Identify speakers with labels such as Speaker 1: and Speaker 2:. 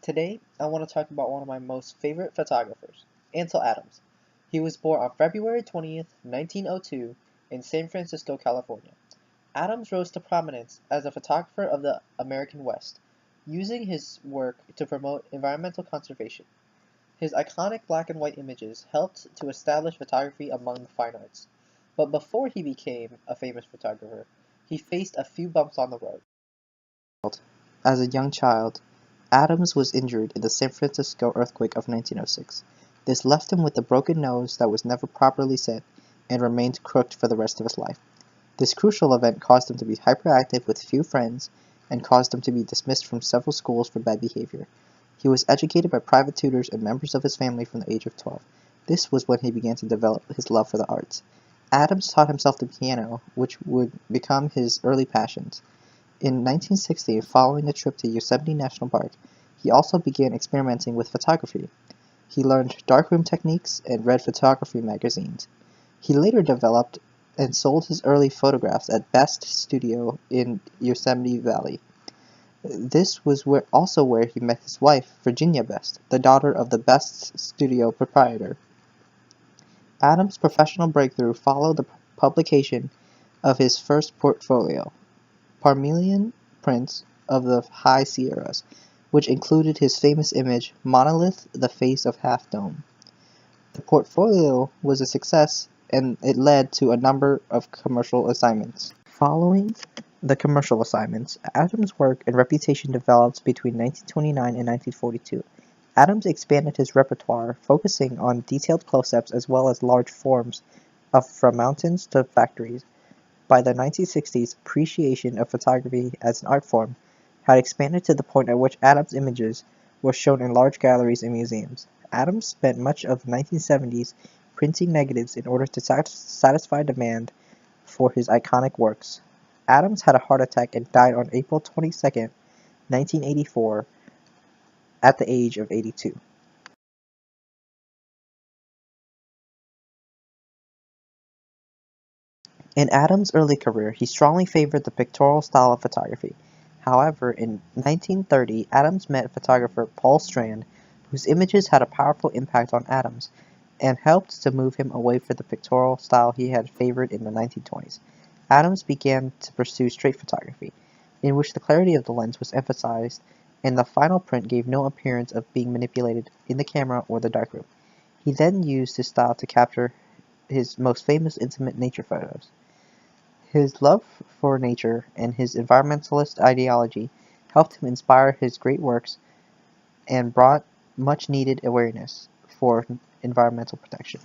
Speaker 1: Today, I want to talk about one of my most favorite photographers, Ansel Adams. He was born on February 20th, 1902, in San Francisco, California. Adams rose to prominence as a photographer of the American West, using his work to promote environmental conservation. His iconic black and white images helped to establish photography among the fine arts. But before he became a famous photographer, he faced a few bumps on the road. As a young child, Adams was injured in the San Francisco earthquake of 1906. This left him with a broken nose that was never properly set and remained crooked for the rest of his life. This crucial event caused him to be hyperactive with few friends and caused him to be dismissed from several schools for bad behavior. He was educated by private tutors and members of his family from the age of 12. This was when he began to develop his love for the arts. Adams taught himself the piano, which would become his early passions. In 1960, following a trip to Yosemite National Park, he also began experimenting with photography. He learned darkroom techniques and read photography magazines. He later developed and sold his early photographs at Best Studio in Yosemite Valley. This was also where he met his wife, Virginia Best, the daughter of the Best Studio proprietor. Adams' professional breakthrough followed the publication of his first portfolio, Parmenion prints of the High Sierras, which included his famous image, Monolith, the Face of Half Dome. The portfolio was a success, and it led to a number of commercial assignments. Following the commercial assignments, Adams' work and reputation developed between 1929 and 1942. Adams expanded his repertoire, focusing on detailed close-ups as well as large forms from mountains to factories. By the 1960s, appreciation of photography as an art form had expanded to the point at which Adams' images were shown in large galleries and museums. Adams spent much of the 1970s printing negatives in order to satisfy demand for his iconic works. Adams had a heart attack and died on April 22, 1984, at the age of 82. In Adams' early career, he strongly favored the pictorial style of photography. However, in 1930, Adams met photographer Paul Strand, whose images had a powerful impact on Adams and helped to move him away from the pictorial style he had favored in the 1920s. Adams began to pursue straight photography, in which the clarity of the lens was emphasized, and the final print gave no appearance of being manipulated in the camera or the darkroom. He then used his style to capture his most famous intimate nature photos. His love for nature and his environmentalist ideology helped him inspire his great works and brought much needed awareness for environmental protection.